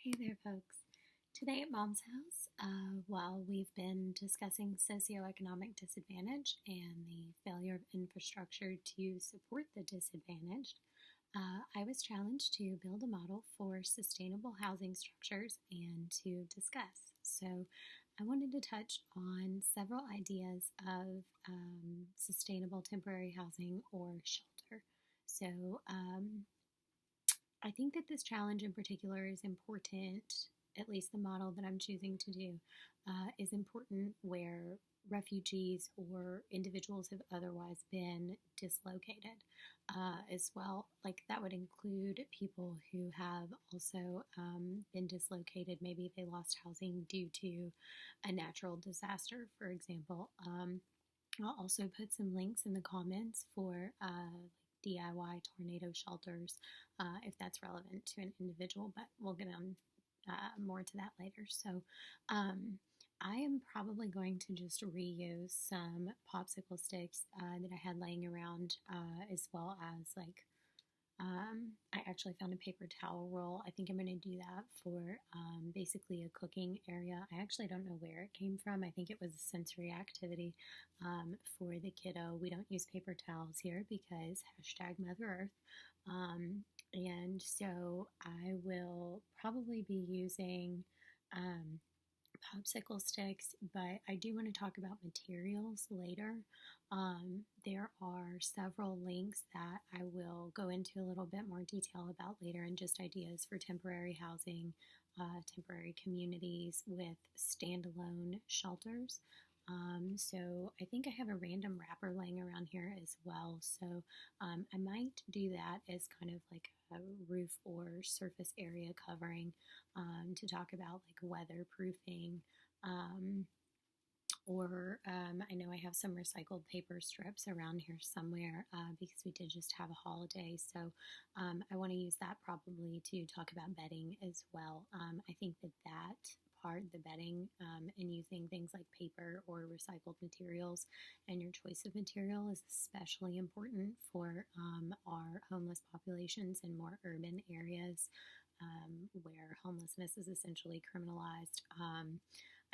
Hey there, folks. Today at Mom's house, while we've been discussing socioeconomic disadvantage and the failure of infrastructure to support the disadvantaged, I was challenged to build a model for sustainable housing structures and to discuss. So, I wanted to touch on several ideas of sustainable temporary housing or shelter. So, I think that this challenge in particular is important, at least the model that I'm choosing to do, is important where refugees or individuals have otherwise been dislocated as well. Like that would include people who have also been dislocated. Maybe they lost housing due to a natural disaster, for example. I'll also put some links in the comments for DIY tornado shelters if that's relevant to an individual, but we'll get on more to that later. So I am probably going to just reuse some popsicle sticks that I had laying around as well as I actually found a paper towel roll. I think I'm going to do that for basically a cooking area. I actually don't know where it came from. I think it was a sensory activity for the kiddo. We don't use paper towels here because hashtag Mother Earth. And so I will probably be using popsicle sticks, but I do want to talk about materials later. There are several links that I will go into a little bit more detail about later, and just ideas for temporary housing, temporary communities with standalone shelters. So I think I have a random wrapper laying around here as well. So I might do that as kind of like a roof or surface area covering to talk about like weatherproofing. Or I know I have some recycled paper strips around here somewhere because we did just have a holiday. So I want to use that probably to talk about bedding as well. I think that part, the bedding, and using things like paper or recycled materials and your choice of material is especially important for our homeless populations in more urban areas where homelessness is essentially criminalized.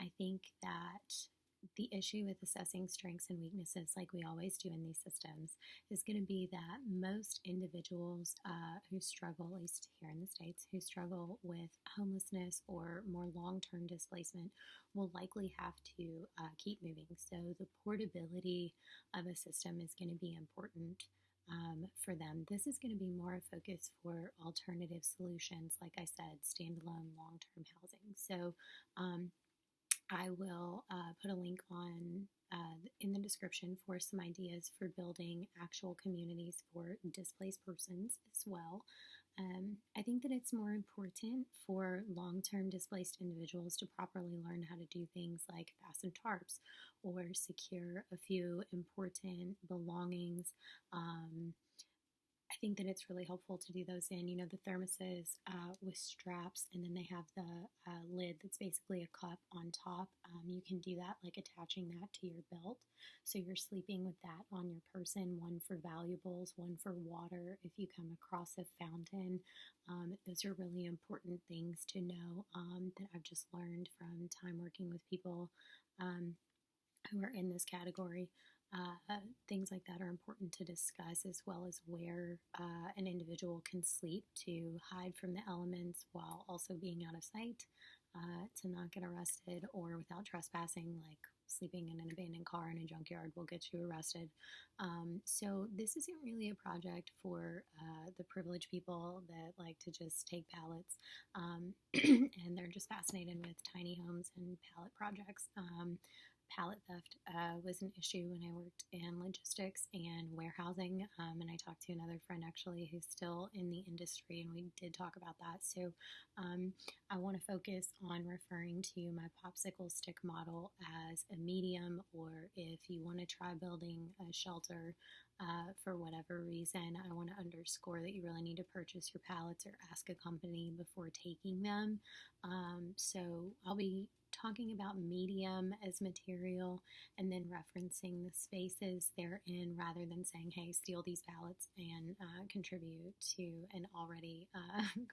I think that the issue with assessing strengths and weaknesses, like we always do in these systems, is going to be that most individuals who struggle, at least here in the States, who struggle with homelessness or more long term displacement will likely have to keep moving. So the portability of a system is going to be important. For them, this is going to be more a focus for alternative solutions, like I said, standalone long term housing. So, I will put a link on in the description for some ideas for building actual communities for displaced persons as well. I think that it's more important for long-term displaced individuals to properly learn how to do things like fasten tarps or secure a few important belongings. I think that it's really helpful to do those in, the thermoses with straps, and then they have the lid that's basically a cup on top. You can do that, like attaching that to your belt. So you're sleeping with that on your person, one for valuables, one for water if you come across a fountain. Those are really important things to know that I've just learned from time working with people who are in this category. Things like that are important to discuss, as well as where an individual can sleep to hide from the elements while also being out of sight, to not get arrested, or without trespassing, like sleeping in an abandoned car in a junkyard will get you arrested. So this isn't really a project for the privileged people that like to just take pallets and they're just fascinated with tiny homes and pallet projects. Pallet theft was an issue when I worked in logistics and warehousing, and I talked to another friend actually who's still in the industry, and we did talk about that. So I want to focus on referring to my popsicle stick model as a medium, or if you want to try building a shelter for whatever reason, I want to underscore that you really need to purchase your pallets or ask a company before taking them. So I'll be talking about medium as material and then referencing the spaces they're in rather than saying, hey, steal these pallets and contribute to an already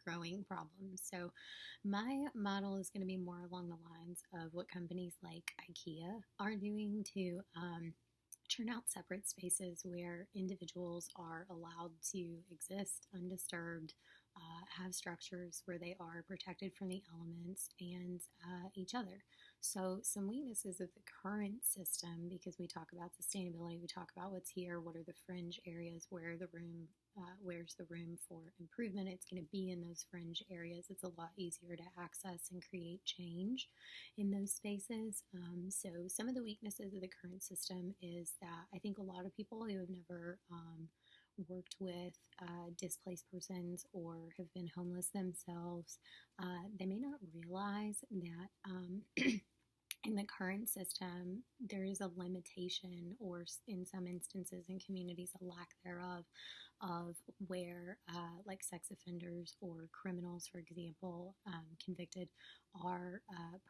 growing problem. So my model is going to be more along the lines of what companies like IKEA are doing to turn out separate spaces where individuals are allowed to exist undisturbed, have structures where they are protected from the elements and each other. So, some weaknesses of the current system, because we talk about sustainability, we talk about what's here, what are the fringe areas, where's the room for improvement. It's going to be in those fringe areas. It's a lot easier to access and create change in those spaces. So some of the weaknesses of the current system is that I think a lot of people who have never worked with displaced persons or have been homeless themselves, they may not realize that in the current system, there is a limitation, or in some instances in communities, a lack thereof, of where like sex offenders or criminals, for example, convicted, are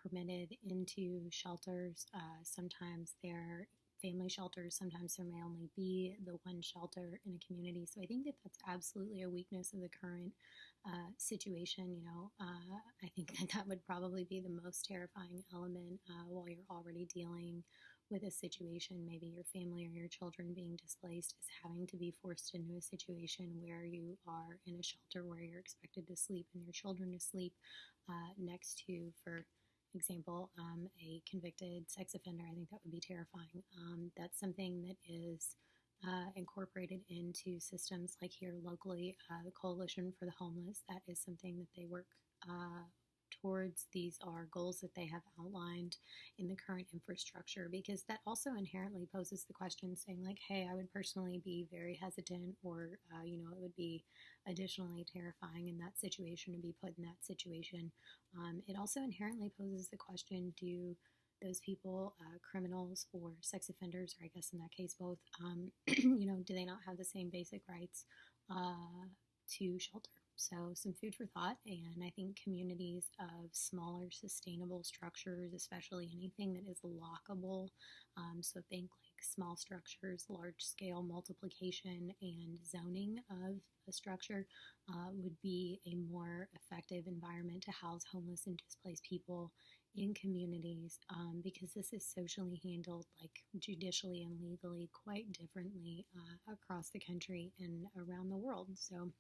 permitted into shelters. Sometimes they're family shelters, sometimes there may only be the one shelter in a community. So I think that that's absolutely a weakness of the current situation. I think that that would probably be the most terrifying element while you're already dealing with a situation, maybe your family or your children being displaced, is having to be forced into a situation where you are in a shelter where you're expected to sleep and your children to sleep next to, for example, a convicted sex offender. I think that would be terrifying. That's something that is incorporated into systems like here locally, the Coalition for the Homeless. That is something that they work towards. These are goals that they have outlined in the current infrastructure, because that also inherently poses the question saying like, hey, I would personally be very hesitant, or it would be additionally terrifying in that situation to be put in that situation. It also inherently poses the question, do those people, criminals or sex offenders, or I guess in that case both, do they not have the same basic rights to shelter? So some food for thought, and I think communities of smaller sustainable structures, especially anything that is lockable, so think like small structures, large scale multiplication and zoning of a structure would be a more effective environment to house homeless and displaced people in communities, because this is socially handled, like judicially and legally, quite differently across the country and around the world. So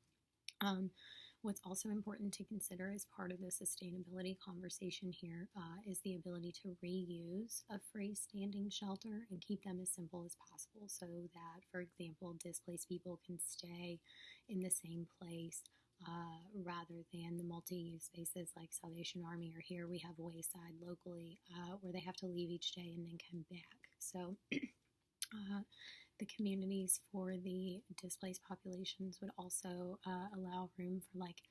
what's also important to consider as part of the sustainability conversation here is the ability to reuse a freestanding shelter and keep them as simple as possible, so that, for example, displaced people can stay in the same place rather than the multi-use spaces like Salvation Army, or here we have Wayside locally where they have to leave each day and then come back. So the communities for the displaced populations would also allow room for like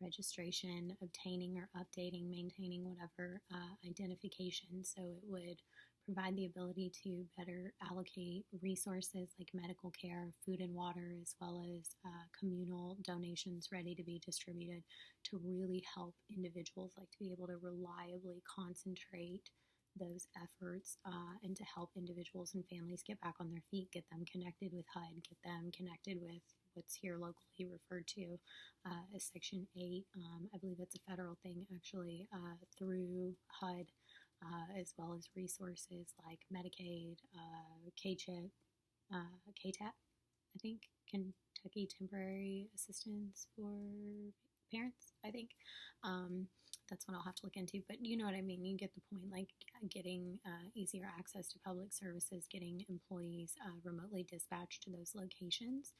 registration, obtaining or updating, maintaining whatever identification. So it would provide the ability to better allocate resources like medical care, food and water, as well as communal donations ready to be distributed to really help individuals, like to be able to reliably concentrate those efforts and to help individuals and families get back on their feet, get them connected with HUD, get them connected with what's here locally referred to as Section 8. I believe it's a federal thing actually, through HUD, as well as resources like Medicaid, KCHIP, KTAP, I think, Kentucky Temporary Assistance for Parents, I think. That's what I'll have to look into, but you know what I mean. You get the point, like getting easier access to public services, getting employees remotely dispatched to those locations.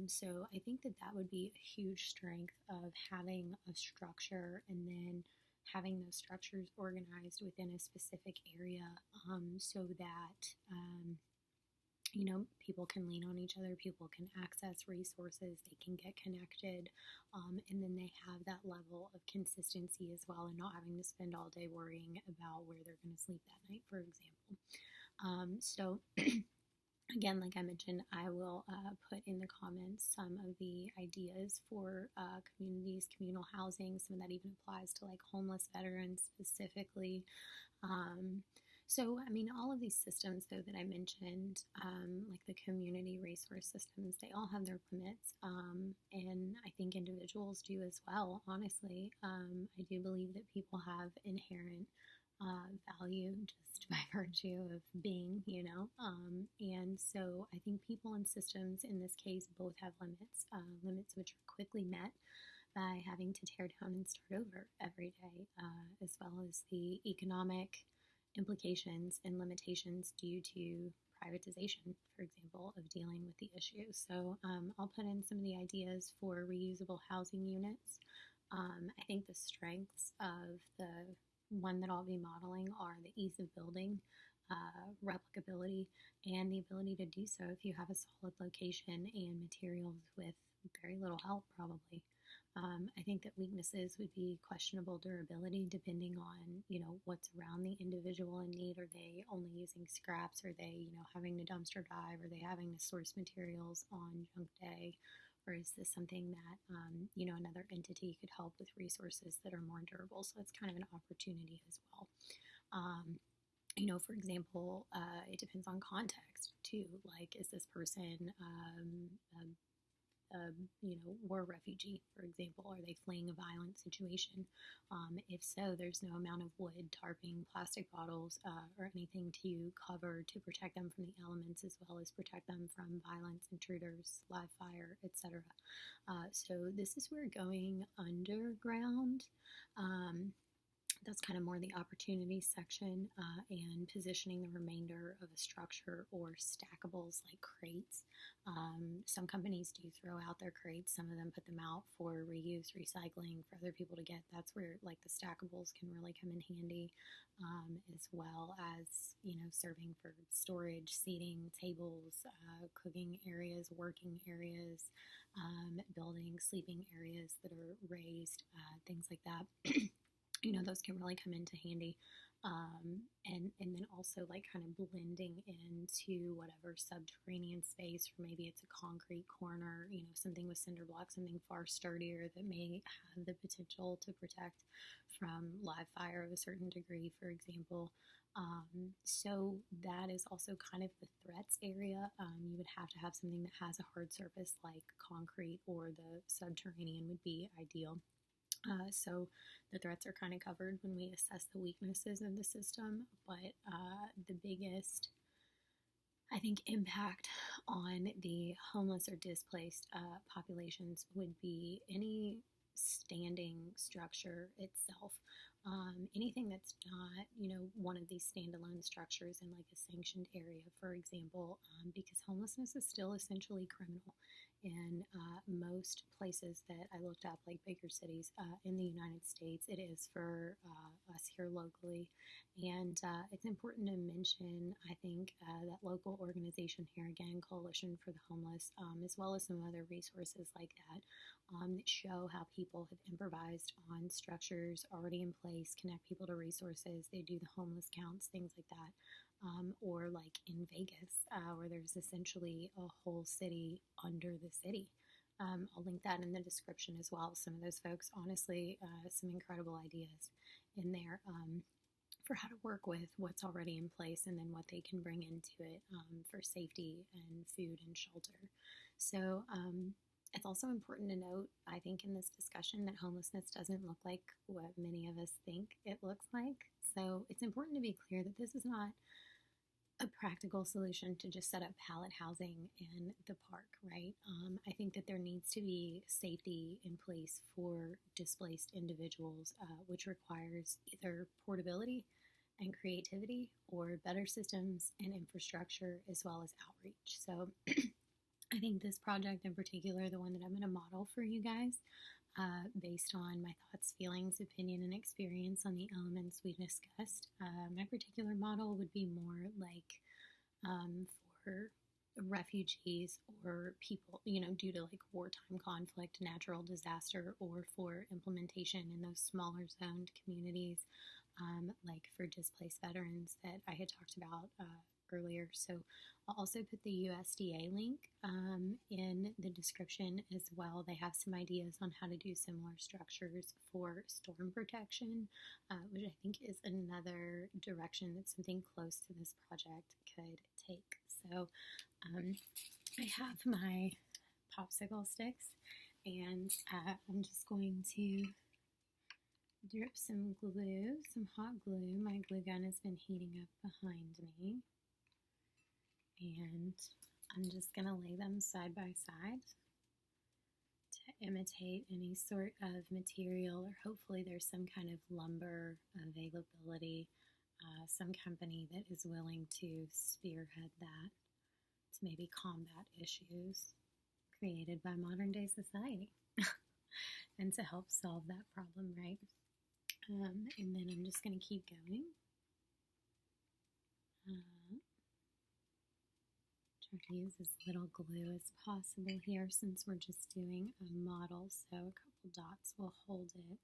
So I think that that would be a huge strength of having a structure and then having those structures organized within a specific area, so that people can lean on each other, people can access resources, they can get connected, and then they have that level of consistency as well, and not having to spend all day worrying about where they're going to sleep that night, for example. So Again, like I mentioned, I will put in the comments some of the ideas for communities, communal housing. Some of that even applies to like homeless veterans specifically. Um, so, I mean, all of these systems, though, that I mentioned, like the community resource systems, they all have their limits. And I think individuals do as well, honestly. I do believe that people have inherent value just by virtue of being, and so I think people and systems in this case both have limits, limits which are quickly met by having to tear down and start over every day, as well as the economic implications and limitations due to privatization, for example, of dealing with the issue. So I'll put in some of the ideas for reusable housing units. I think the strengths of the one that I'll be modeling are the ease of building, replicability, and the ability to do so if you have a solid location and materials with very little help, probably. I think that weaknesses would be questionable durability, depending on what's around the individual in need. Are they only using scraps? Are they having to dumpster dive? Are they having to source materials on junk day? Or is this something that another entity could help with resources that are more durable? So it's kind of an opportunity as well. For example, it depends on context too. Like, is this person war refugee, for example? Are they fleeing a violent situation? If so, there's no amount of wood, tarping, plastic bottles, or anything to cover to protect them from the elements, as well as protect them from violence, intruders, live fire, etc. So this is where going underground. That's kind of more the opportunity section, and positioning the remainder of a structure or stackables like crates. Some companies do throw out their crates. Some of them put them out for reuse, recycling, for other people to get. That's where like the stackables can really come in handy, as well as serving for storage, seating, tables, cooking areas, working areas, building sleeping areas that are raised, things like that. Those can really come into handy. And then also like kind of blending into whatever subterranean space, or maybe it's a concrete corner, something with cinder blocks, something far sturdier that may have the potential to protect from live fire of a certain degree, for example. So that is also kind of the threats area. You would have to have something that has a hard surface like concrete, or the subterranean would be ideal. So the threats are kind of covered when we assess the weaknesses of the system, but the biggest, I think, impact on the homeless or displaced populations would be any standing structure itself. Anything that's not, one of these standalone structures in like a sanctioned area, for example, because homelessness is still essentially criminal in most places that I looked up, like bigger cities in the United States. It is for us here locally. And it's important to mention, I think, that local organization here, again, Coalition for the Homeless, as well as some other resources like that, that show how people have improvised on structures already in place, connect people to resources. They do the homeless counts, things like that. Or like in Vegas, where there's essentially a whole city under the city. I'll link that in the description as well. Some of those folks, honestly, some incredible ideas in there for how to work with what's already in place, and then what they can bring into it for safety and food and shelter. So it's also important to note, I think, in this discussion, that homelessness doesn't look like what many of us think it looks like. So it's important to be clear that this is not a practical solution to just set up pallet housing in the park, right? I think that there needs to be safety in place for displaced individuals, which requires either portability and creativity, or better systems and infrastructure, as well as outreach. So I think this project in particular, the one that I'm going to model for you guys, based on my thoughts, feelings, opinion, and experience on the elements we discussed. My particular model would be more like for refugees or people, due to like wartime conflict, natural disaster, or for implementation in those smaller zoned communities, like for displaced veterans that I had talked about earlier. So I'll also put the USDA link in the description as well. They have some ideas on how to do similar structures for storm protection, which I think is another direction that something close to this project could take. So I have my popsicle sticks, and I'm just going to drip some glue, some hot glue. My glue gun has been heating up behind me, and I'm just going to lay them side by side to imitate any sort of material, or hopefully there's some kind of lumber availability, some company that is willing to spearhead that to maybe combat issues created by modern day society and to help solve that problem, right? And then I'm just going to keep going. Try to use as little glue as possible here since we're just doing a model, so a couple dots will hold it.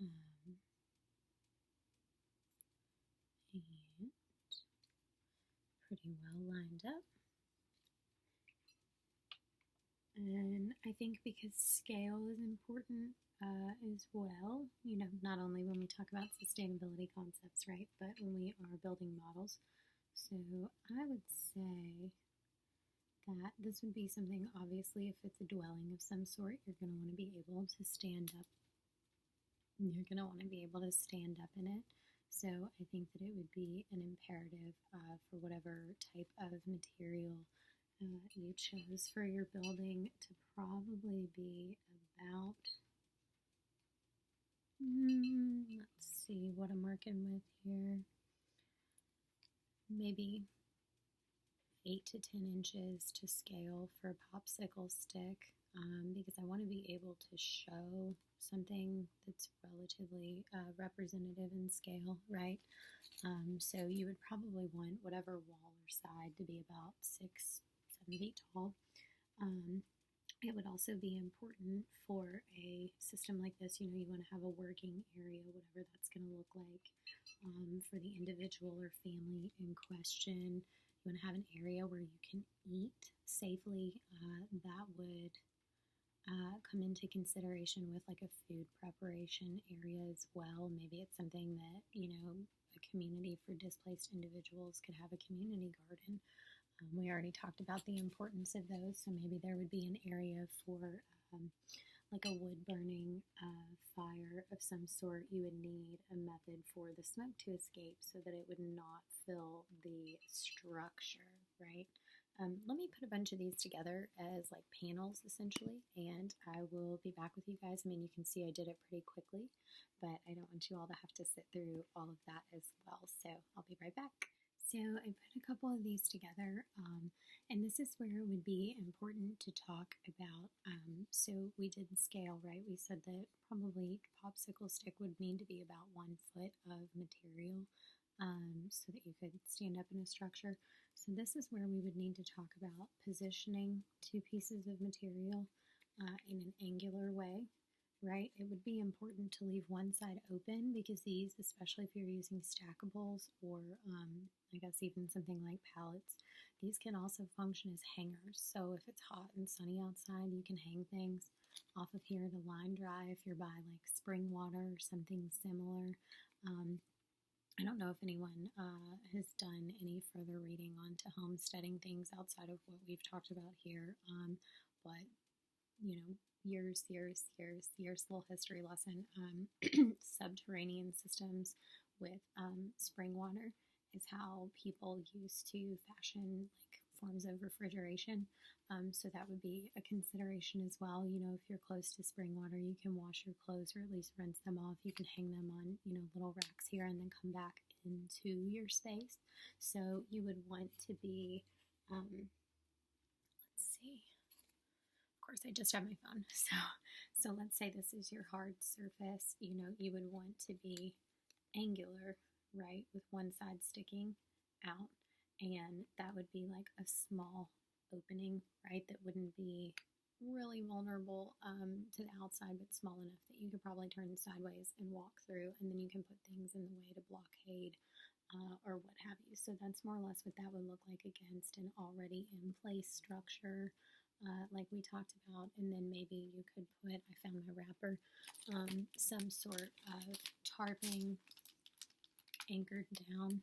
And pretty well lined up. And I think because scale is important as well, you know, not only when we talk about sustainability concepts, right, but when we are building models. So I would say that this would be something, obviously, if it's a dwelling of some sort, you're going to want to be able to stand up. You're going to want to be able to stand up in it. So I think that it would be an imperative for whatever type of material you chose for your building to probably be about, let's see what I'm working with here, maybe 8 to 10 inches to scale for a popsicle stick, because I want to be able to show something that's relatively representative in scale, right? So you would probably want whatever wall or side to be about 6-7 feet tall. It would also be important for a system like this, you know, you want to have a working area, whatever that's going to look like, for the individual or family in question. You want to have an area where you can eat safely. That would come into consideration with like a food preparation area as well. Maybe it's something that, you know, a community for displaced individuals could have a community garden. We already talked about the importance of those, so maybe there would be an area for like a wood burning fire of some sort. You would need a method for the smoke to escape so that it would not fill the structure, right? Let me put a bunch of these together as like panels essentially, and I will be back with you guys. I mean, you can see I did it pretty quickly, but I don't want you all to have to sit through all of that as well, so I'll be right back. So I put a couple of these together, and this is where it would be important to talk about, so we did scale, right? We said that probably a popsicle stick would need to be about 1 foot of material so that you could stand up in a structure. So this is where we would need to talk about positioning 2 pieces of material in an angular way. Right, it would be important to leave one side open because these, especially if you're using stackables or I guess even something like pallets, these can also function as hangers. So if it's hot and sunny outside, you can hang things off of here to line dry if you're by like spring water or something similar. I don't know if anyone has done any further reading onto homesteading things outside of what we've talked about here, but you know, years, little history lesson. Subterranean systems with spring water is how people used to fashion like forms of refrigeration. So that would be a consideration as well. You know, if you're close to spring water, you can wash your clothes or at least rinse them off. You can hang them on, you know, little racks here and then come back into your space. So you would want to be, let's see. Of course, I just have my phone. So let's say this is your hard surface. You know, you would want to be angular, right, with one side sticking out, and that would be like a small opening, right, that wouldn't be really vulnerable to the outside, but small enough that you could probably turn sideways and walk through, and then you can put things in the way to blockade or what have you. So that's more or less what that would look like against an already in place structure, like we talked about. And then maybe you could put, I found my wrapper, some sort of tarping anchored down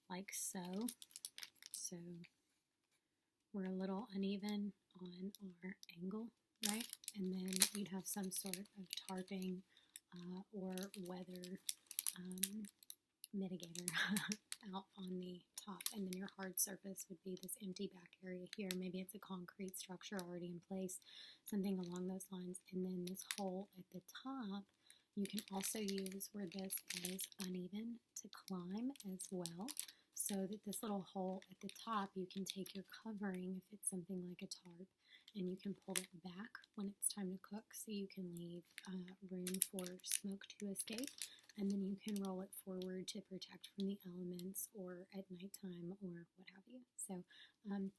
like so. So we're a little uneven on our angle, right? And then you'd have some sort of tarping or weather mitigator out on the top, and then your hard surface would be this empty back area here. Maybe it's a concrete structure already in place, something along those lines. And then this hole at the top, you can also use where this is uneven to climb as well, so that this little hole at the top, you can take your covering, if it's something like a tarp, and you can pull it back when it's time to cook, so you can leave room for smoke to escape. And then you can roll it forward to protect from the elements or at nighttime or what have you. So I'm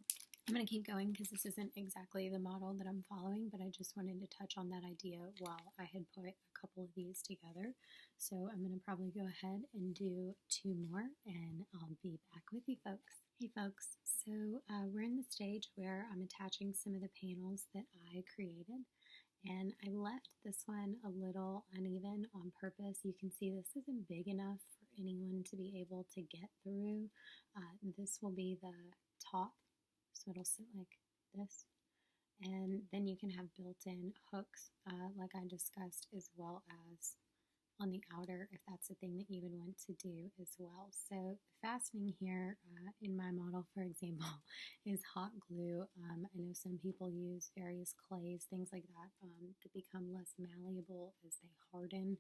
going to keep going because this isn't exactly the model that I'm following, but I just wanted to touch on that idea while I had put a couple of these together. So I'm going to probably go ahead and do 2 more, and I'll be back with you folks. Hey folks, so we're in the stage where I'm attaching some of the panels that I created. And I left this one a little uneven on purpose. You can see this isn't big enough for anyone to be able to get through. This will be the top, so it'll sit like this. And then you can have built-in hooks, like I discussed, as well as on the outer, if that's the thing that you would want to do as well. So the fastening here in my model, for example, is hot glue. I know some people use various clays, things like that, that become less malleable as they harden.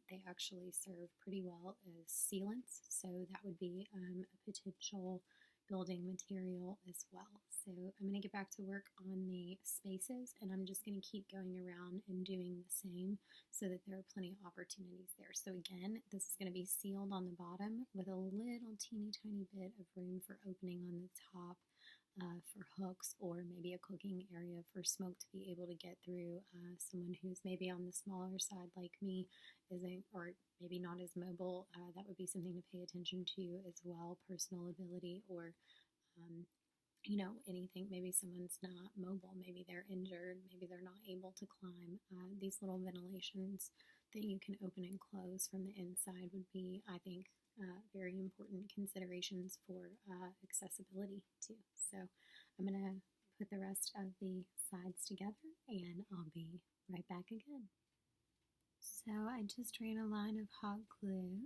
They actually serve pretty well as sealants, so that would be a potential building material as well. So I'm going to get back to work on the spaces, and I'm just going to keep going around and doing the same so that there are plenty of opportunities there. So again, this is going to be sealed on the bottom with a little teeny tiny bit of room for opening on the top for hooks, or maybe a cooking area for smoke to be able to get through. Someone who's maybe on the smaller side like me isn't, or maybe not as mobile, that would be something to pay attention to as well. Personal ability, or you know, anything. Maybe someone's not mobile, maybe they're injured, maybe they're not able to climb. These little ventilations that you can open and close from the inside would be, I think, very important considerations for accessibility too. So I'm going to put the rest of the sides together, and I'll be right back again. So I just ran a line of hot glue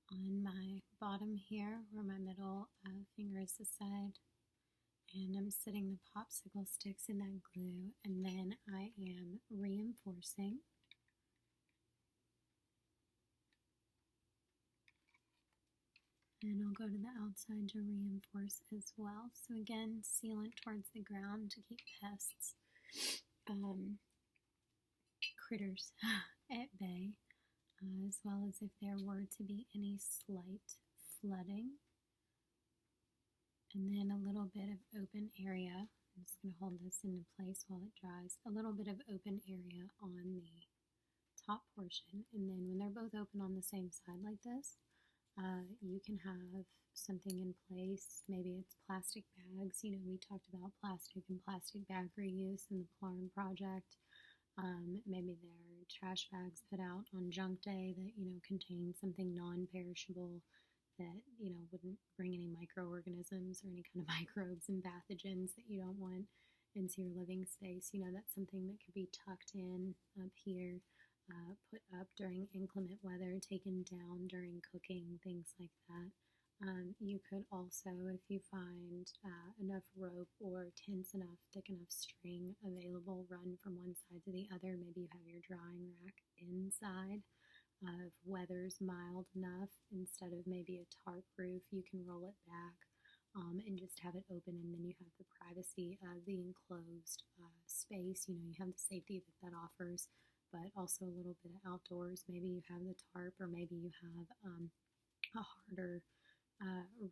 on my bottom here, where my middle finger is the side, and I'm setting the popsicle sticks in that glue, and then I am reinforcing. And I'll go to the outside to reinforce as well. So again, sealant towards the ground to keep pests, critters at bay, as well as if there were to be any slight flooding. And then a little bit of open area. I'm just going to hold this into place while it dries. A little bit of open area on the top portion. And then when they're both open on the same side like this, you can have something in place. Maybe it's plastic bags. You know, we talked about plastic and plastic bag reuse in the PLARM project. Maybe they're trash bags put out on junk day that, you know, contain something non-perishable that, you know, wouldn't bring any microorganisms or any kind of microbes and pathogens that you don't want into your living space. You know, that's something that could be tucked in up here, put up during inclement weather, taken down during cooking, things like that. You could also, if you find enough rope or tense enough, thick enough string available, run from one side to the other. Maybe you have your drying rack inside. If weather's mild enough, instead of maybe a tarp roof, you can roll it back and just have it open, and then you have the privacy of the enclosed space. You know, you have the safety that that offers, but also a little bit of outdoors. Maybe you have the tarp, or maybe you have a harder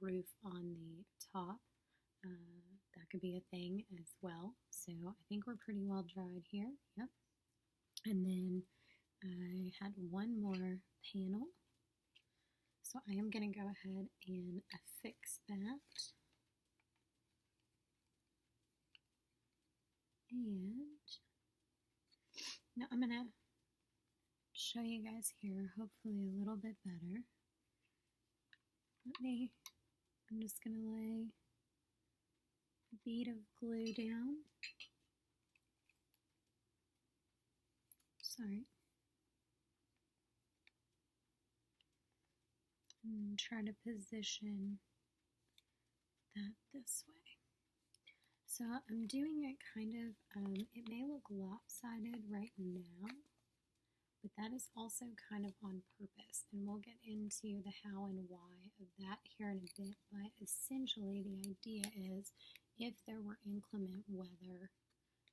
roof on the top. That could be a thing as well. So I think we're pretty well dried here. Yep. And then I had one more panel. So So I am going to go ahead and affix that. And now I'm going to show you guys here, hopefully a little bit better. I'm just going to lay a bead of glue down. Sorry. And try to position that this way. So I'm doing it kind of, it may look lopsided right now, but that is also kind of on purpose. And we'll get into the how and why of that here in a bit. But essentially the idea is if there were inclement weather,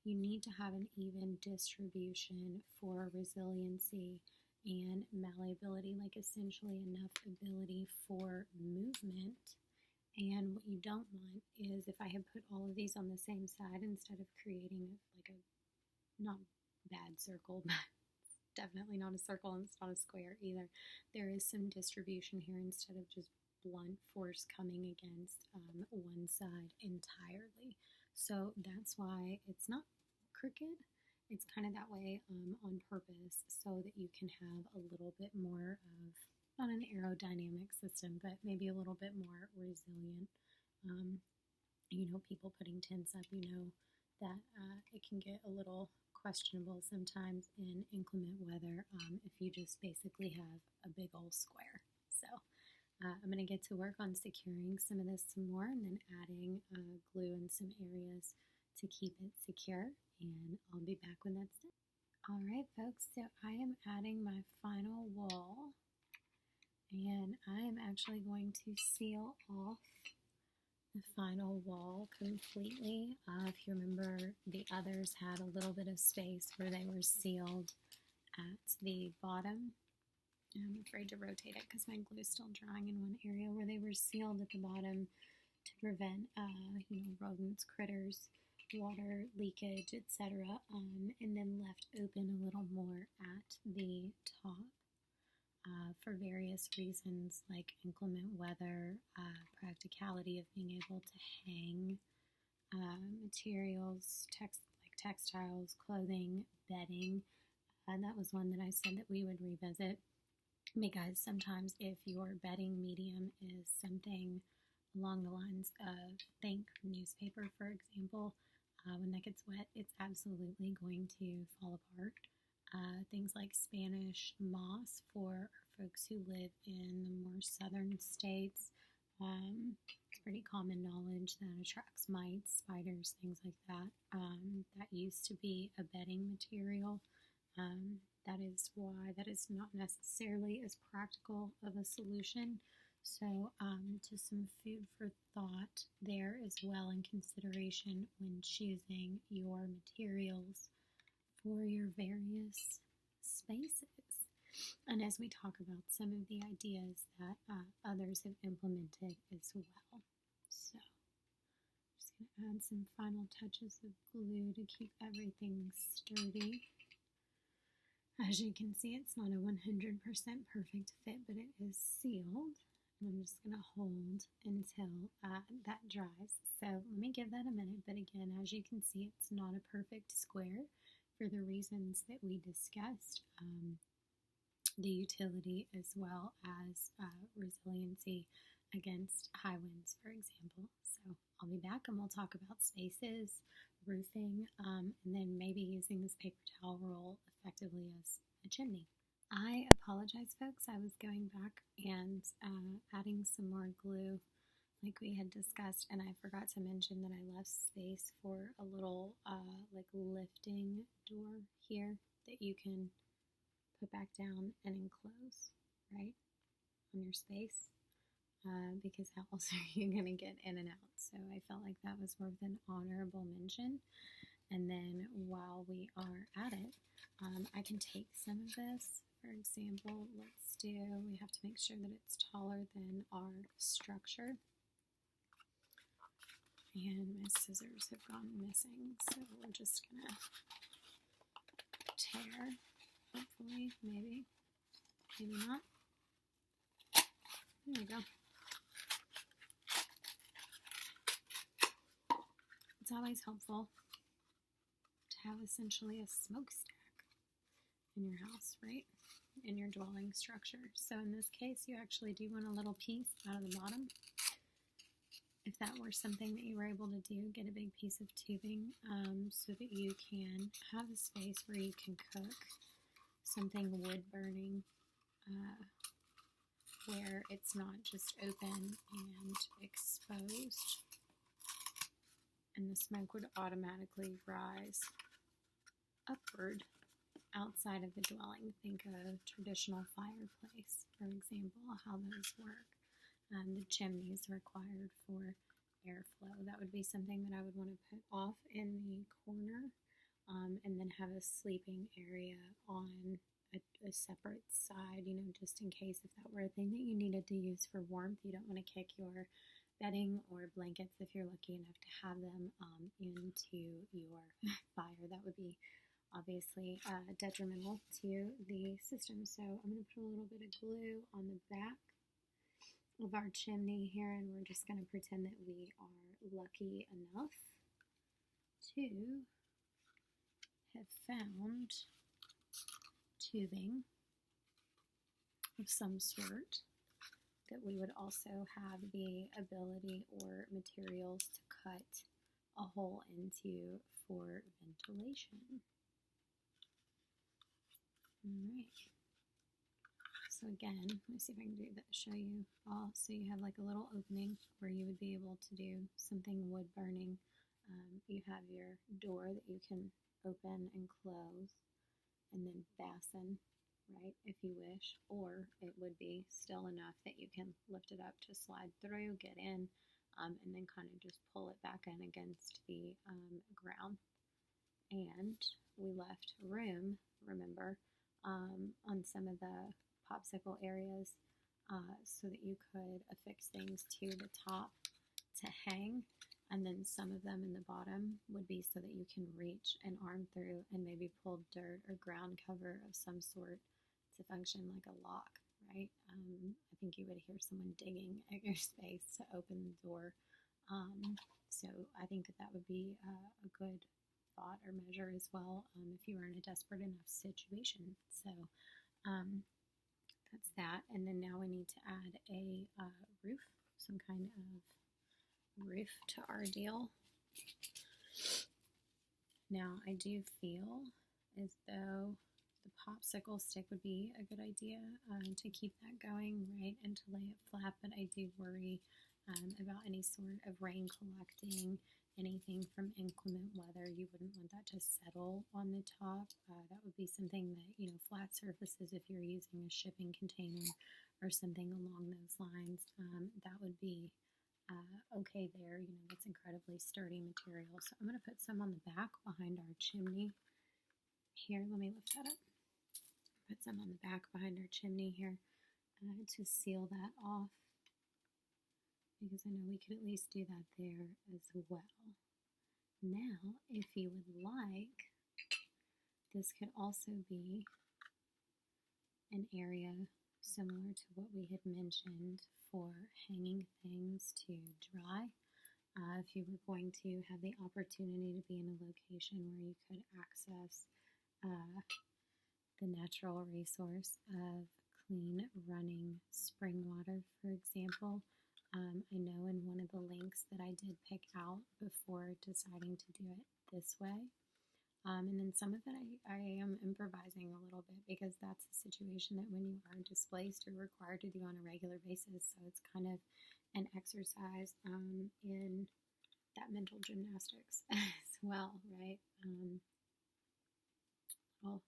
you need to have an even distribution for resiliency and malleability, like essentially enough ability for movement. And what you don't want is if I had put all of these on the same side instead of creating like a not bad circle, but definitely not a circle and it's not a square either. There is some distribution here instead of just blunt force coming against one side entirely. So that's why it's not crooked. It's kind of that way on purpose so that you can have a little bit more of, not an aerodynamic system, but maybe a little bit more resilient. You know, people putting tents up, you know that it can get a little questionable sometimes in inclement weather if you just basically have a big old square. So I'm going to get to work on securing some of this some more and then adding glue in some areas to keep it secure, and I'll be back when that's done. Alright folks, so I am adding my final wall, and I am actually going to seal off the final wall completely. If you remember, the others had a little bit of space where they were sealed at the bottom. I'm afraid to rotate it because my glue is still drying in one area where they were sealed at the bottom to prevent you know, rodents, critters, water leakage, etc. And then left open a little more at the top for various reasons like inclement weather, practicality of being able to hang materials, like textiles, clothing, bedding. And that was one that I said that we would revisit, because sometimes if your bedding medium is something along the lines of, think newspaper for example, when that gets wet, it's absolutely going to fall apart. Things like Spanish moss for folks who live in the more southern states. It's pretty common knowledge that attracts mites, spiders, things like that. That used to be a bedding material. That is why that is not necessarily as practical of a solution. So just some food for thought there as well in consideration when choosing your materials for your various spaces. And as we talk about some of the ideas that others have implemented as well. So I'm just going to add some final touches of glue to keep everything sturdy. As you can see, it's not a 100% perfect fit, but it is sealed. And I'm just going to hold until that dries. So let me give that a minute. But again, as you can see, it's not a perfect square for the reasons that we discussed. The utility as well as resiliency against high winds, for example. So I'll be back and we'll talk about spaces, roofing, and then maybe using this paper towel roll effectively as a chimney. I apologize, folks. I was going back and adding some more glue like we had discussed, and I forgot to mention that I left space for a little like lifting door here that you can put back down and enclose, right, on your space. Because how else are you going to get in and out? So I felt like that was worth an honorable mention. And then while we are at it, I can take some of this. For example, we have to make sure that it's taller than our structure. And my scissors have gone missing, so we're just going to tear, hopefully, maybe not. There we go. It's always helpful to have essentially a smokestack in your house, right? In your dwelling structure. So in this case, you actually do want a little piece out of the bottom. If that were something that you were able to do, get a big piece of tubing so that you can have a space where you can cook something wood burning where it's not just open and exposed, and the smoke would automatically rise upward outside of the dwelling. Think a traditional fireplace, for example, how those work. The chimney is required for airflow. That would be something that I would want to put off in the corner, and then have a sleeping area on a separate side, just in case if that were a thing that you needed to use for warmth. You don't want to kick your bedding or blankets, if you're lucky enough to have them, into your fire. That would be obviously detrimental to the system. So I'm going to put a little bit of glue on the back of our chimney here, and we're just going to pretend that we are lucky enough to have found tubing of some sort that we would also have the ability or materials to cut a hole into for ventilation. Alright, so again, let me see if I can do that, show you all. So you have like a little opening where you would be able to do something wood burning. You have your door that you can open and close, and then fasten, right, if you wish, or it would be still enough that you can lift it up to slide through, get in, and then kind of just pull it back in against the ground. And we left room, remember, on some of the popsicle areas so that you could affix things to the top to hang, and then some of them in the bottom would be so that you can reach an arm through and maybe pull dirt or ground cover of some sort to function like a lock, right? I think you would hear someone digging at your space to open the door. So I think that would be a good thought or measure as well if you were in a desperate enough situation. So that's that. And then now we need to add a roof, some kind of roof to our deal. Now I do feel as though the popsicle stick would be a good idea to keep that going, right, and to lay it flat, but I do worry about any sort of rain collecting, anything from inclement weather. You wouldn't want that to settle on the top. That would be something that, flat surfaces, if you're using a shipping container or something along those lines, that would be okay there. That's incredibly sturdy material. So I'm going to put some on the back behind our chimney here. Let me lift that up. Put some on the back behind our chimney here to seal that off, because I know we could at least do that there as well. Now, if you would like, this could also be an area similar to what we had mentioned for hanging things to dry. If you were going to have the opportunity to be in a location where you could access the natural resource of clean running spring water, for example. I know in one of the links that I did pick out before deciding to do it this way. And then some of it I am improvising a little bit, because that's a situation that when you are displaced, you're required to do on a regular basis. So it's kind of an exercise in that mental gymnastics as well, right? Well,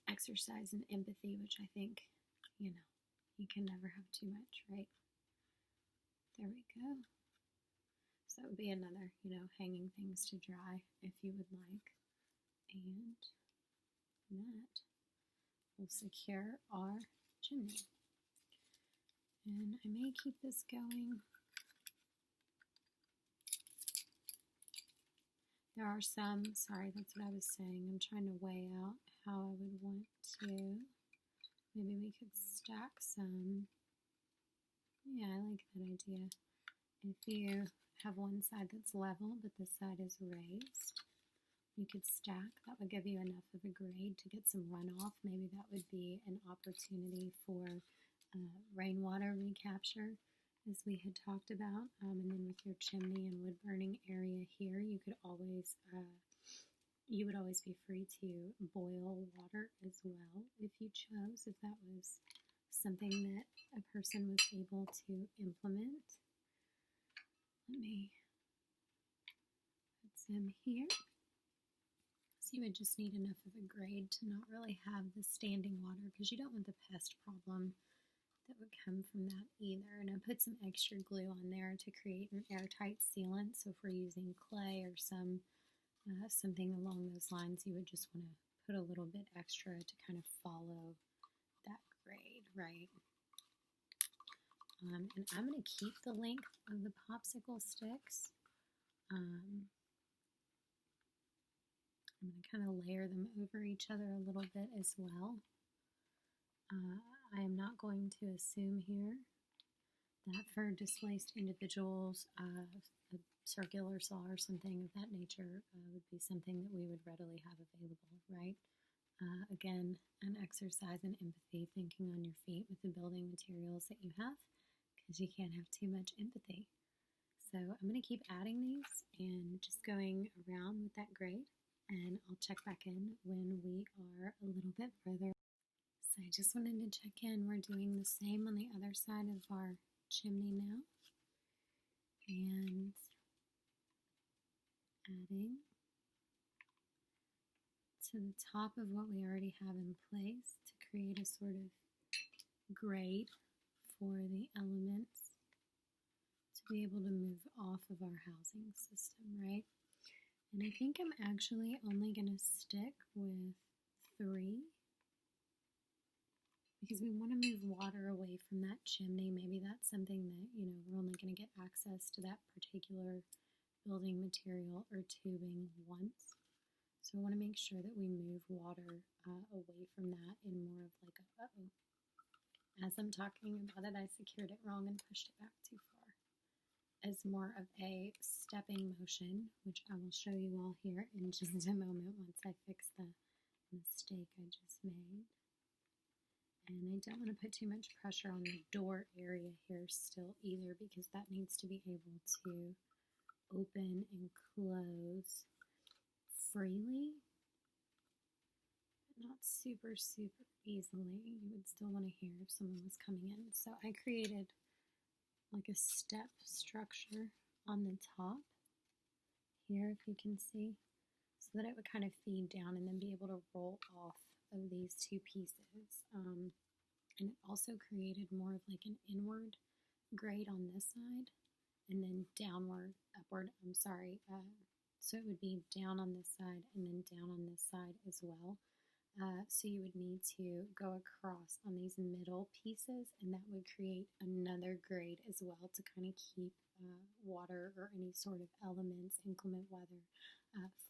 exercise in empathy, which I think, you can never have too much, right? There we go. So that would be another, hanging things to dry if you would like. And that will secure our chimney. And I may keep this going. There are some, sorry, that's what I was saying. I'm trying to weigh out how I would want to. Maybe we could stack some Yeah, I like that idea. If you have one side that's level, but this side is raised, you could stack. That would give you enough of a grade to get some runoff. Maybe that would be an opportunity for rainwater recapture, as we had talked about. And then with your chimney and wood burning area here, you could always you would always be free to boil water as well if you chose, if that was something that a person was able to implement. Let me put some here. So you would just need enough of a grade to not really have the standing water, because you don't want the pest problem that would come from that either. And I put some extra glue on there to create an airtight sealant. So if we're using clay or something along those lines, you would just want to put a little bit extra to kind of follow that grade, right? And I'm going to keep the length of the popsicle sticks. I'm going to kind of layer them over each other a little bit as well. I am not going to assume here that for displaced individuals, a circular saw or something of that nature would be something that we would readily have available, right? Again, an exercise in empathy, thinking on your feet with the building materials that you have, because you can't have too much empathy. So I'm going to keep adding these and just going around with that grade, and I'll check back in when we are a little bit further. So I just wanted to check in. We're doing the same on the other side of our chimney now, and adding to the top of what we already have in place to create a sort of grade for the elements to be able to move off of our housing system, right? And I think I'm actually only going to stick with 3, because we want to move water away from that chimney. Maybe that's something that, we're only going to get access to that particular building material or tubing once. So I want to make sure that we move water away from that in more of like a, as I'm talking about it, I secured it wrong and pushed it back too far, as more of a stepping motion, which I will show you all here in just a moment once I fix the mistake I just made. And I don't want to put too much pressure on the door area here still either, because that needs to be able to open and close freely, but not super easily. You would still want to hear if someone was coming in. So I created like a step structure on the top here, if you can see, so that it would kind of feed down and then be able to roll off of these 2 pieces. And it also created more of like an inward grade on this side, and then upward, so it would be down on this side and then down on this side as well. So you would need to go across on these middle pieces, and that would create another grade as well to kind of keep water or any sort of elements, inclement weather,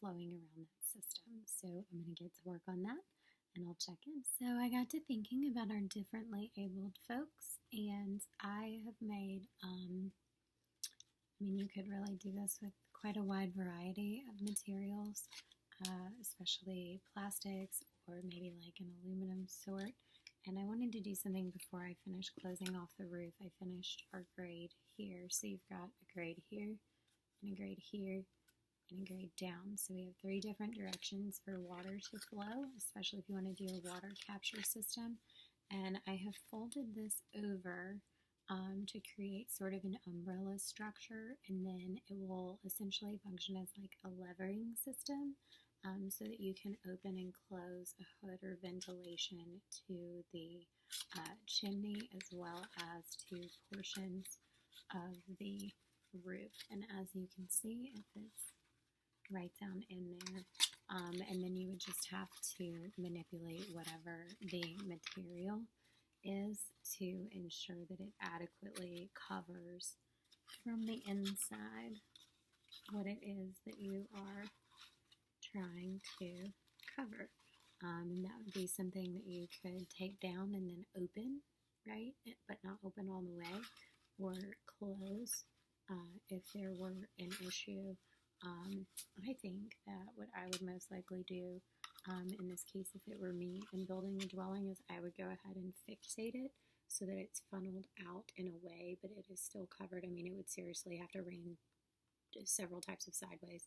flowing around that system. So I'm going to get to work on that, and I'll check in. So I got to thinking about our differently abled folks, and I have made, you could really do this with quite a wide variety of materials, especially plastics or maybe like an aluminum sort. And I wanted to do something before I finished closing off the roof. I finished our grade here. So you've got a grade here, and a grade here, and a grade down. So we have 3 different directions for water to flow, especially if you want to do a water capture system. And I have folded this over to create sort of an umbrella structure, and then it will essentially function as like a levering system, so that you can open and close a hood or ventilation to the chimney, as well as to portions of the roof. And as you can see, it fits right down in there. And then you would just have to manipulate whatever the material is to ensure that it adequately covers from the inside what it is that you are trying to cover. And that would be something that you could take down and then open, right? But not open all the way. or close if there were an issue. I think that what I would most likely do in this case, if it were me and building a dwelling, is I would go ahead and fixate it so that it's funneled out in a way, but it is still covered. I mean, it would seriously have to rain several types of sideways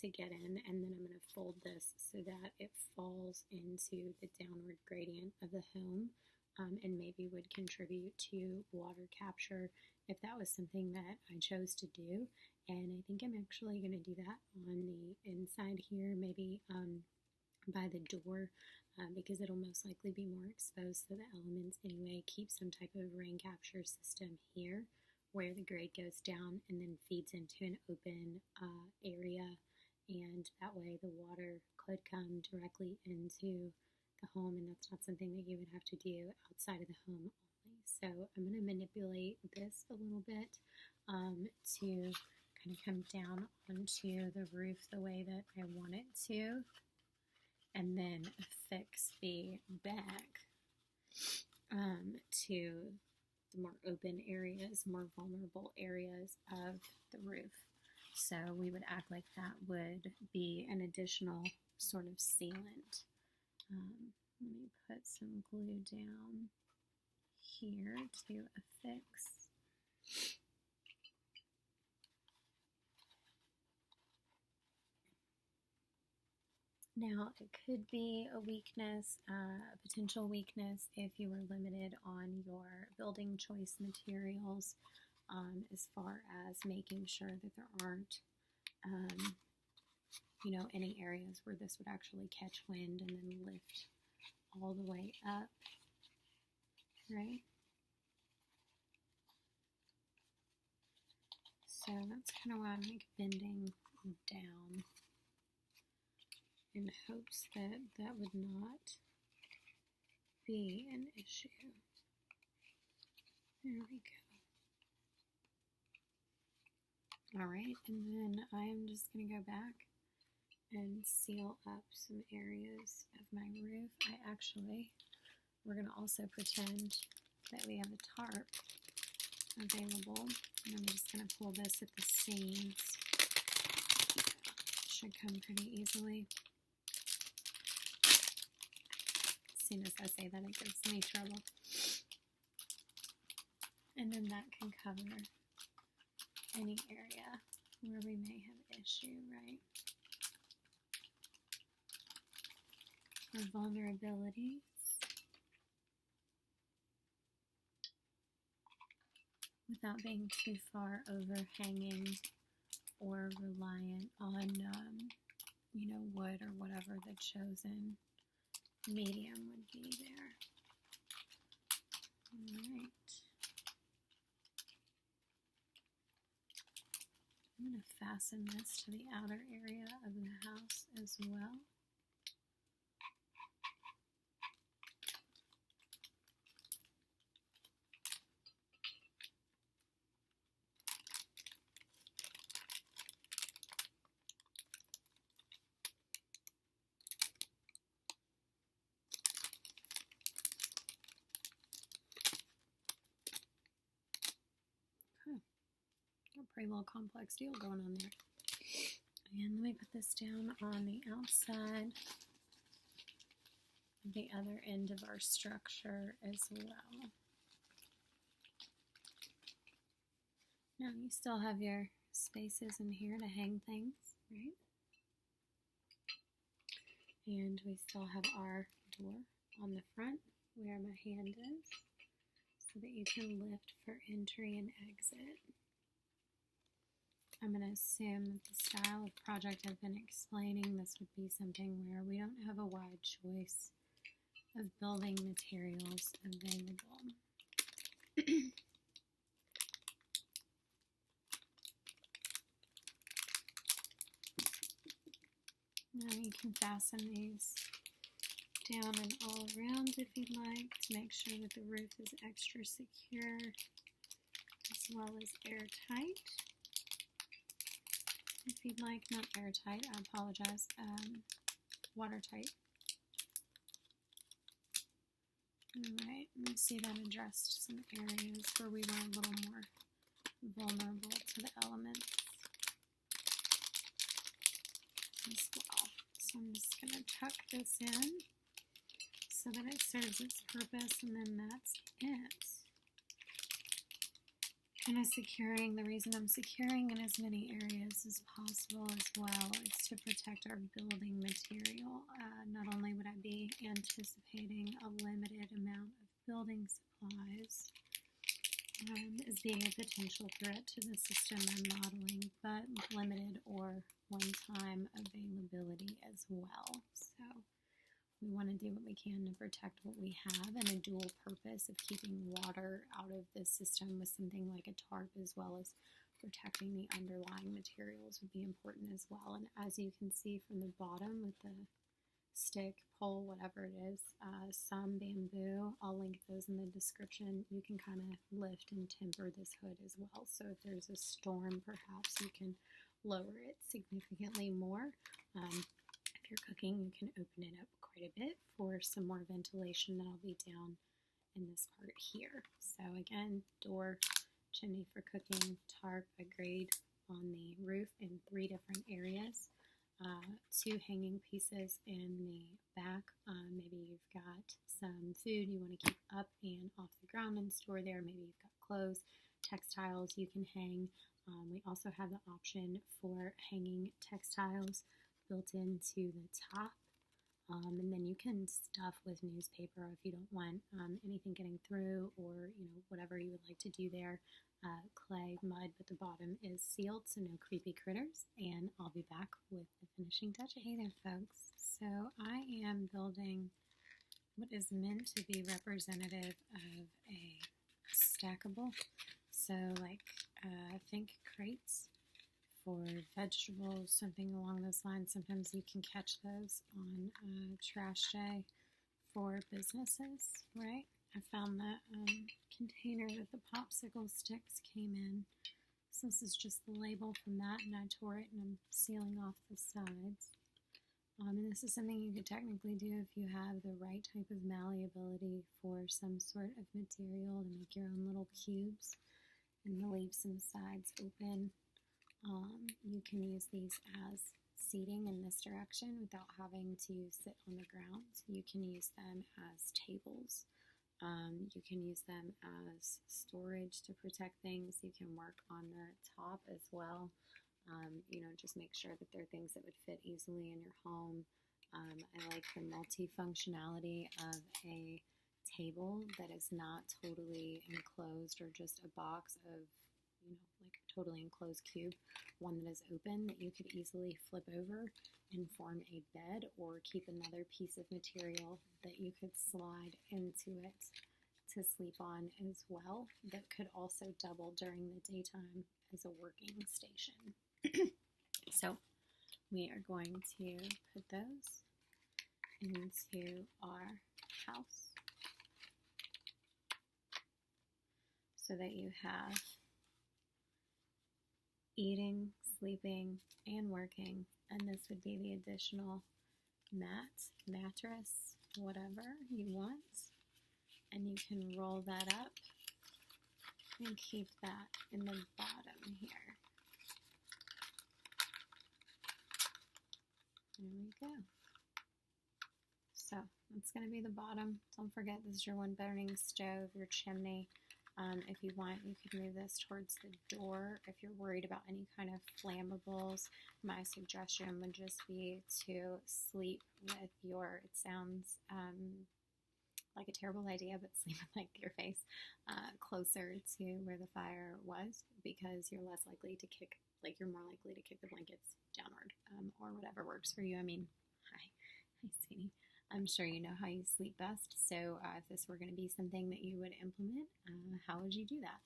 to get in, and then I'm going to fold this so that it falls into the downward gradient of the home, and maybe would contribute to water capture if that was something that I chose to do. And I think I'm actually going to do that on the inside here, maybe by the door, because it'll most likely be more exposed to the elements anyway. Keep some type of rain capture system here where the grade goes down and then feeds into an open area, and that way the water could come directly into the home, and that's not something that you would have to do outside of the home only. So I'm going to manipulate this a little bit to kind of come down onto the roof the way that I want it to, and then affix the back to the more open areas, more vulnerable areas of the roof. So we would act like that would be an additional sort of sealant. Let me put some glue down here to affix. Now, it could be a weakness, a potential weakness if you were limited on your building choice materials, as far as making sure that there aren't, any areas where this would actually catch wind and then lift all the way up, right? So that's kind of why I'm like bending down in hopes that that would not be an issue. There we go. All right, and then I'm just going to go back and seal up some areas of my roof. We're going to also pretend that we have a tarp available, and I'm just going to pull this at the seams. Should come pretty easily. As soon as I say that, it gives me trouble. And then that can cover any area where we may have issue, right? Or vulnerabilities. Without being too far overhanging or reliant on, wood or whatever the chosen medium would be there. All right. I'm going to fasten this to the outer area of the house as well. Pretty little complex deal going on there. And let me put this down on the outside of the other end of our structure as well. Now you still have your spaces in here to hang things, right? And we still have our door on the front where my hand is, so that you can lift for entry and exit. I'm going to assume that the style of project I've been explaining, this would be something where we don't have a wide choice of building materials available. Now you can fasten these down and all around if you'd like, to make sure that the roof is extra secure as well as airtight. If you'd like, not airtight, I apologize, watertight. Alright, let me see that addressed some areas where we were a little more vulnerable to the elements as well. So I'm just going to tuck this in so that it serves its purpose, and then that's it. Kind of securing, the reason I'm securing in as many areas as possible as well is to protect our building material. Not only would I be anticipating a limited amount of building supplies as being a potential threat to the system I'm modeling, but limited or one-time availability as well. So we want to do what we can to protect what we have, and a dual purpose of keeping water out of the system with something like a tarp, as well as protecting the underlying materials, would be important as well. And as you can see from the bottom with the stick, pole, whatever it is, some bamboo, I'll link those in the description. You can kind of lift and temper this hood as well. So if there's a storm, perhaps you can lower it significantly more. If you're cooking, you can open it up quite a bit for some more ventilation that'll be down in this part here. So again, door, chimney for cooking, tarp agreed on the roof in 3 different areas. 2 hanging pieces in the back. Maybe you've got some food you want to keep up and off the ground and store there. Maybe you've got clothes, textiles you can hang. We also have the option for hanging textiles built into the top. And then you can stuff with newspaper if you don't want anything getting through, or whatever you would like to do there. Clay, mud, but the bottom is sealed, so no creepy critters. And I'll be back with the finishing touch. Hey there, folks. So I am building what is meant to be representative of a stackable. So like think crates for vegetables, something along those lines. Sometimes you can catch those on trash day for businesses, right? I found that container that the popsicle sticks came in. So this is just the label from that, and I tore it and I'm sealing off the sides. And this is something you could technically do if you have the right type of malleability for some sort of material to make your own little cubes and leave some sides open. You can use these as seating in this direction without having to sit on the ground. You can use them as tables. You can use them as storage to protect things. You can work on the top as well. Just make sure that they're things that would fit easily in your home. I like the multifunctionality of a table that is not totally enclosed or just a box of like a totally enclosed cube, one that is open that you could easily flip over and form a bed, or keep another piece of material that you could slide into it to sleep on as well, that could also double during the daytime as a working station. So we are going to put those into our house so that you have eating, sleeping, and working, and this would be the additional mattress, whatever you want, and you can roll that up and keep that in the bottom here. There we go. So that's going to be the bottom. Don't forget, this is your wood burning stove, your chimney. If you want, you could move this towards the door. If you're worried about any kind of flammables, my suggestion would just be to sleep with your, it sounds like a terrible idea, but sleep with like your face closer to where the fire was, because you're less likely to kick, you're more likely to kick the blankets downward, or whatever works for you. I mean, hi, sweetie. I'm sure you know how you sleep best, so if this were going to be something that you would implement, how would you do that?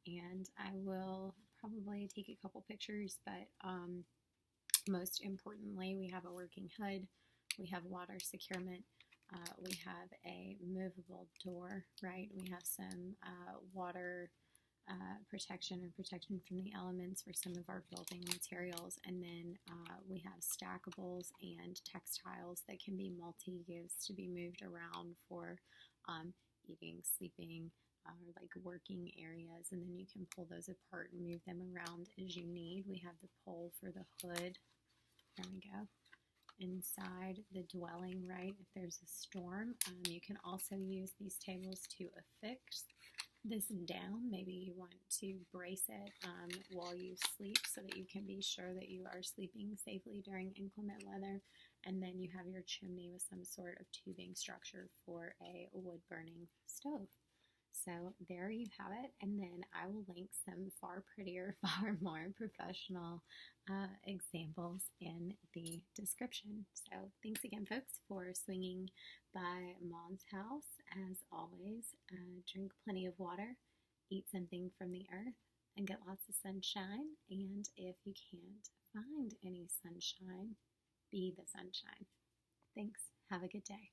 And I will probably take a couple pictures, but most importantly, we have a working hood, we have water securement, we have a movable door, right? We have some water protection and protection from the elements for some of our building materials, and then we have stackables and textiles that can be multi-use to be moved around for eating, sleeping, or like working areas, and then you can pull those apart and move them around as you need. We have the pole for the hood. There we go. Inside the dwelling, right? If there's a storm, you can also use these tables to affix this down. Maybe you want to brace it while you sleep so that you can be sure that you are sleeping safely during inclement weather. And then you have your chimney with some sort of tubing structure for a wood burning stove. So there you have it, and then I will link some far prettier, far more professional examples in the description. So thanks again, folks, for swinging by Mom's house. As always, drink plenty of water, eat something from the earth, and get lots of sunshine. And if you can't find any sunshine, be the sunshine. Thanks. Have a good day.